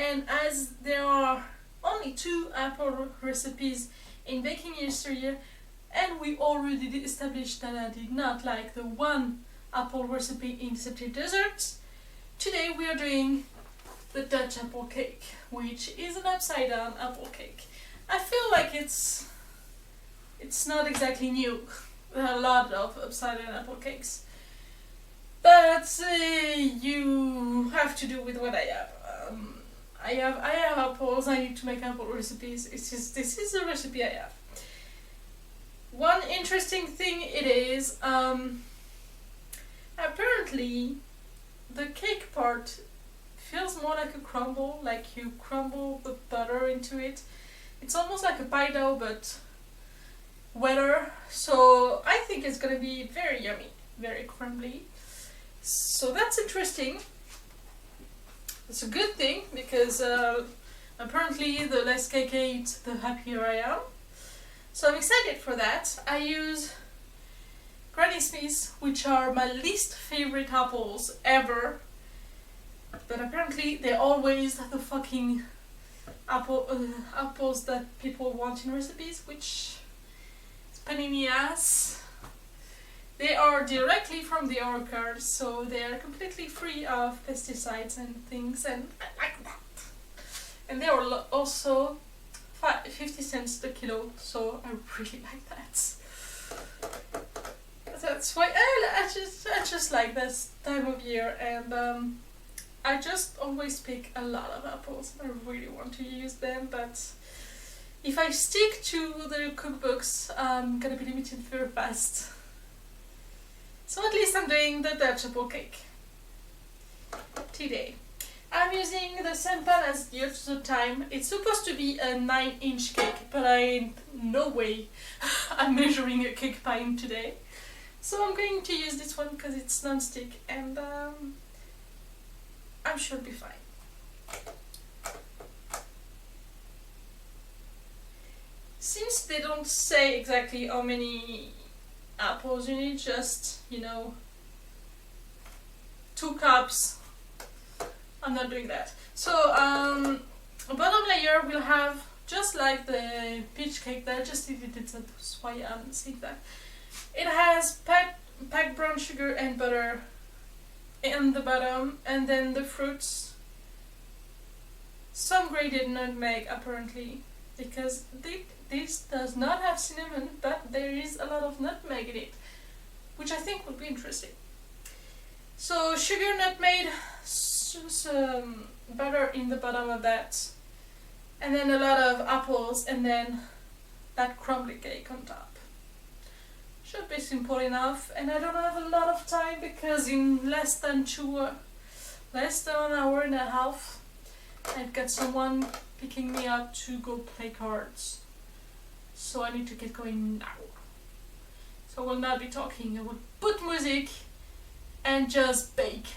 and as there are only 2 apple recipes in Baking Yesteryear, and we already established that I did not like the one apple recipe in Yesteryear desserts, today we are doing the Dutch apple cake, which is an upside down apple cake. I feel like it's not exactly new. There are a lot of upside down apple cakes, but you have to do with what I have. I have apples. I need to make apple recipes. This is the recipe I have. One interesting thing it is, apparently the cake part feels more like a crumble, like you crumble the butter into it. It's almost like a pie dough, but wetter. So I think it's gonna be very yummy, very crumbly. So that's interesting. It's a good thing because apparently the less cake I eat, the happier I am. So I'm excited for that. I use Granny Smiths, which are my least favorite apples ever. But apparently they're always the fucking apples that people want in recipes, which is pain in the ass. They are directly from the orchard, so they are completely free of pesticides and things, and I like that. And they are also 50 cents the kilo, so I really like that. That's why I just like this time of year, and I just always pick a lot of apples. I really want to use them, but if I stick to the cookbooks, I'm gonna be limited very fast. So at least I'm doing the Dutch apple cake today. I'm using the same pan as the other time. It's supposed to be a 9-inch cake, but no way I'm measuring a cake pan today. So I'm going to use this one because it's non-stick, and I'm sure it'll be fine. Since they don't say exactly how many apples you need, just 2 cups. I'm not doing that. So the bottom layer will have, just like the peach cake that I just edited, that's why I'm saying that. It has packed brown sugar and butter in the bottom, and then the fruits, some grated nutmeg apparently, because this does not have cinnamon, but there is a lot of nutmeg in it, which I think would be interesting. So sugar, nutmeg, butter in the bottom of that, and then a lot of apples, and then that crumbly cake on top. Should be simple enough, and I don't have a lot of time because in less than an hour and a half, I've got someone picking me up to go play cards. So I need to get going now. So I will not be talking, I will put music and just bake.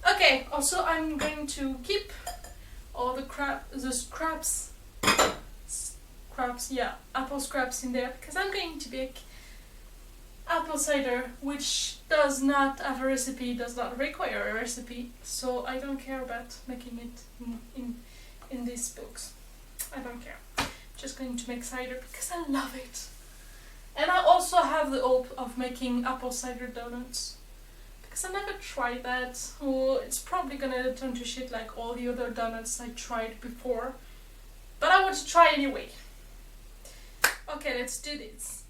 Okay, also I'm going to keep all the apple scraps in there, because I'm going to bake apple cider, which does not have a recipe, does not require a recipe, so I don't care about making it in these books. I don't care. Just going to make cider because I love it. And I also have the hope of making apple cider donuts, because I never tried that. Oh, it's probably gonna turn to shit like all the other donuts I tried before, but I want to try anyway. Okay, let's do this.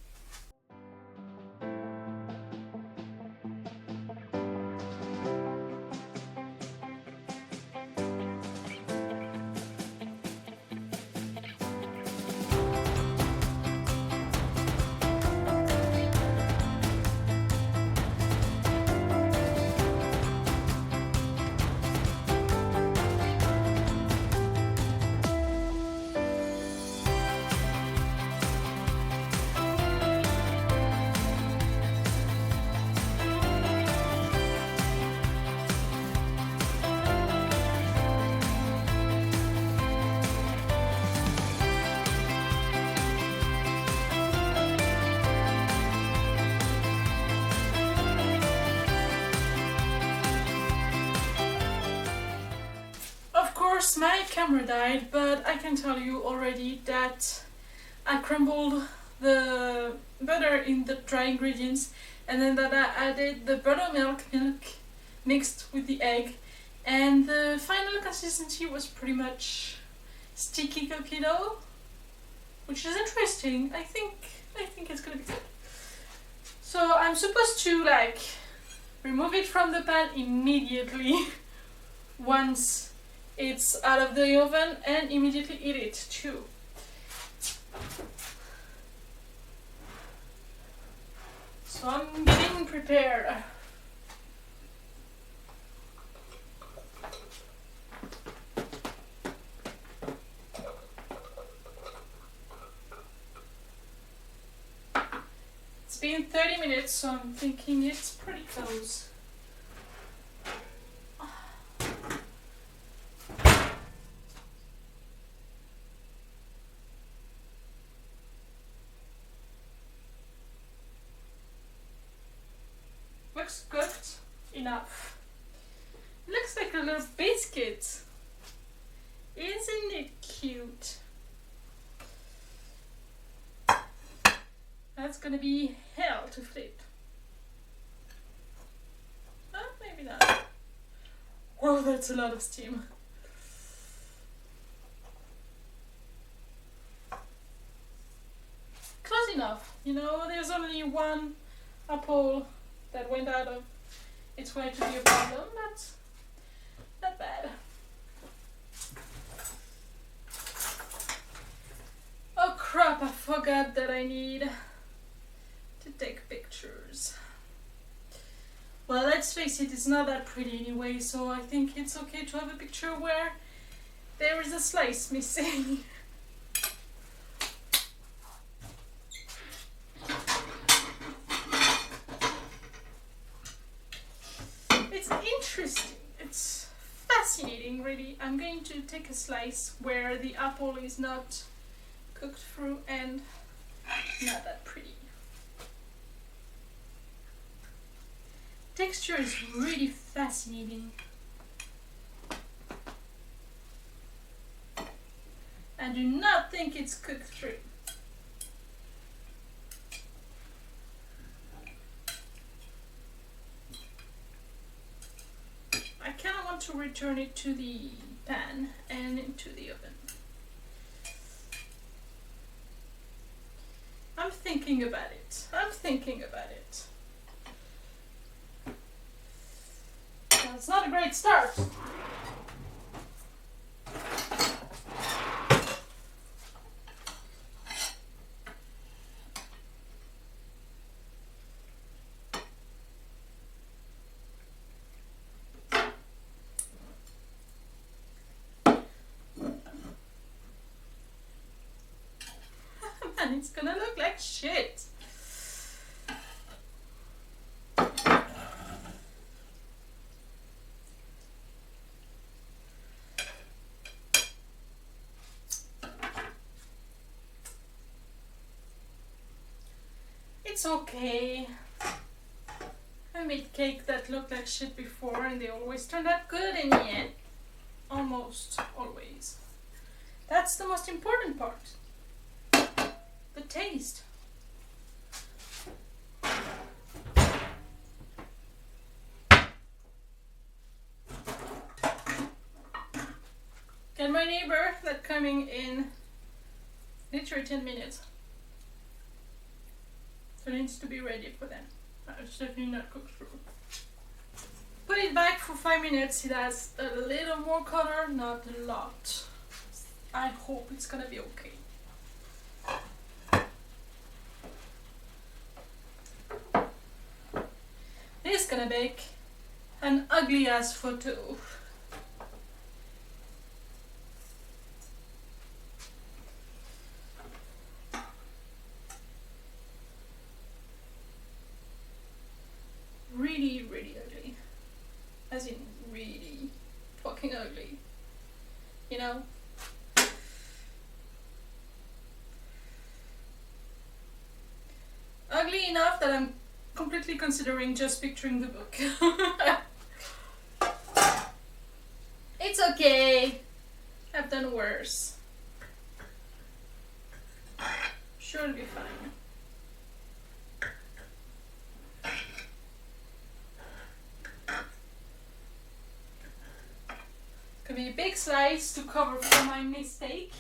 course my camera died, but I can tell you already that I crumbled the butter in the dry ingredients, and then that I added the buttermilk milk mixed with the egg, and the final consistency was pretty much sticky cookie dough, which is interesting. I think it's gonna be good. So I'm supposed to like remove it from the pan immediately once it's out of the oven, and immediately eat it too. So I'm getting prepared. It's been 30 minutes, so I'm thinking it's pretty close. Looks cooked enough. Looks like a little biscuit. Isn't it cute? That's gonna be hell to flip. Maybe not. Whoa, that's a lot of steam. Close enough. You know, there's only one apple that went out of its way to be a problem, but not bad. Oh crap, I forgot that I need to take pictures. Well, let's face it, it's not that pretty anyway, so I think it's okay to have a picture where there is a slice missing. It's interesting, it's fascinating really. I'm going to take a slice where the apple is not cooked through and not that pretty. Texture is really fascinating. I do not think it's cooked through. I kind of want to return it to the pan and into the oven. I'm thinking about it. It's not a great start. And it's gonna look like shit. It's okay. I made cake that looked like shit before and they always turned out good in the end. Almost always. That's the most important part. The taste. Get my neighbor that coming in literally 10 minutes. So it needs to be ready for them. It's definitely not cooked through. Put it back for 5 minutes. It has a little more color, not a lot. I hope it's gonna be okay. This is gonna make an ugly ass photo. Really, really ugly. As in really fucking ugly. You know? Ugly enough that I'm completely considering just picturing the book. It's okay. than worse. Sure, it'll be fine. Could be a big slice to cover for my mistake.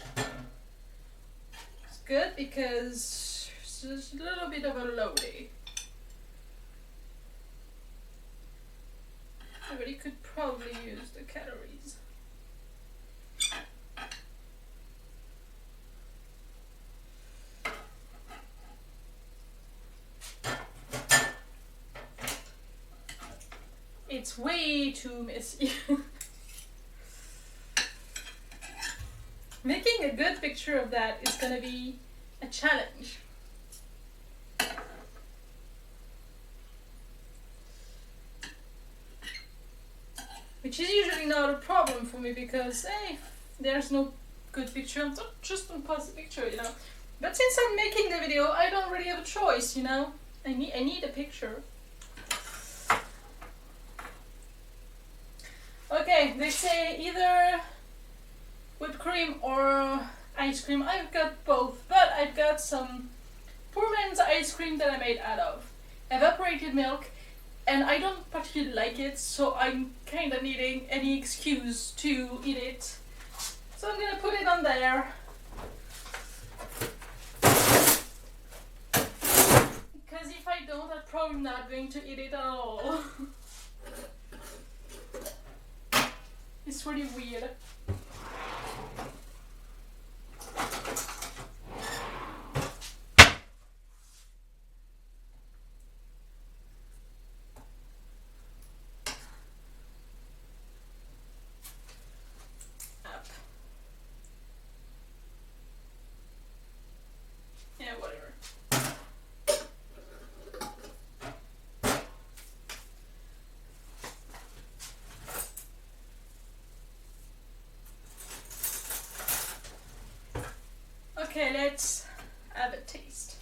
It's good because it's just a little bit of a loady. Everybody could probably use the calories. It's way too messy. Making a good picture of that is gonna be a challenge. Which is usually not a problem for me because, hey, there's no good picture, I'm just gonna post a picture, you know. But since I'm making the video, I don't really have a choice, you know. I need a picture. Okay, they say either whipped cream or ice cream. I've got both, but I've got some poor man's ice cream that I made out of evaporated milk, and I don't particularly like it, so I'm kinda needing any excuse to eat it. So I'm gonna put it on there. Because if I don't, I'm probably not going to eat it at all. It's really weird. Up. Yeah, whatever. Okay, let's have a taste.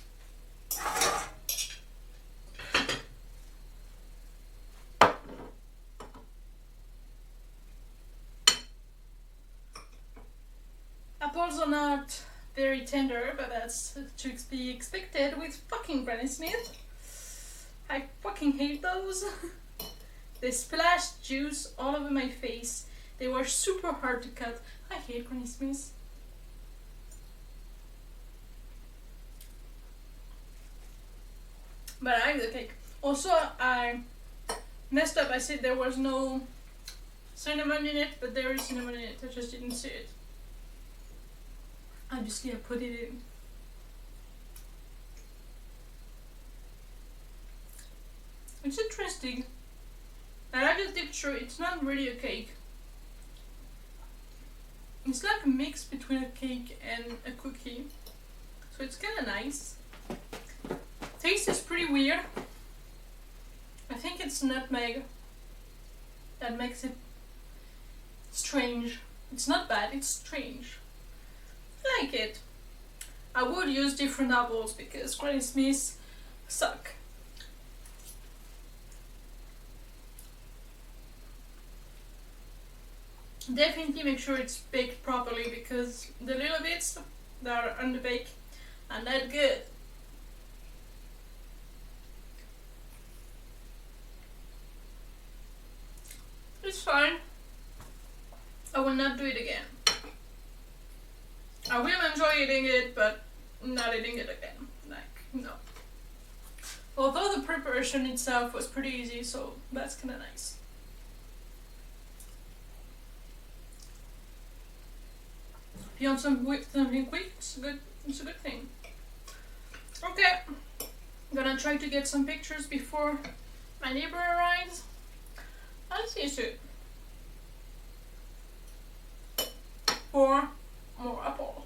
Apples are not very tender, but that's to be expected with fucking Granny Smith. I fucking hate those. They splashed juice all over my face. They were super hard to cut. I hate Granny Smith. But I like the cake. Also, I messed up. I said there was no cinnamon in it, but there is cinnamon in it. I just didn't see it. Obviously, I put it in. It's interesting. I like the texture. It's not really a cake. It's like a mix between a cake and a cookie. So it's kind of nice. Taste is pretty weird. I think it's nutmeg that makes it strange. It's not bad, it's strange. I like it. I would use different apples because Granny Smiths suck. Definitely make sure it's baked properly because the little bits that are underbaked are not good. It's fine. I will not do it again. I will enjoy eating it, but not eating it again. Like, no. Although the preparation itself was pretty easy, so that's kinda nice. If you want something quick, it's a good thing. Okay. I'm gonna try to get some pictures before my neighbor arrives. I'll see you soon. For more apples.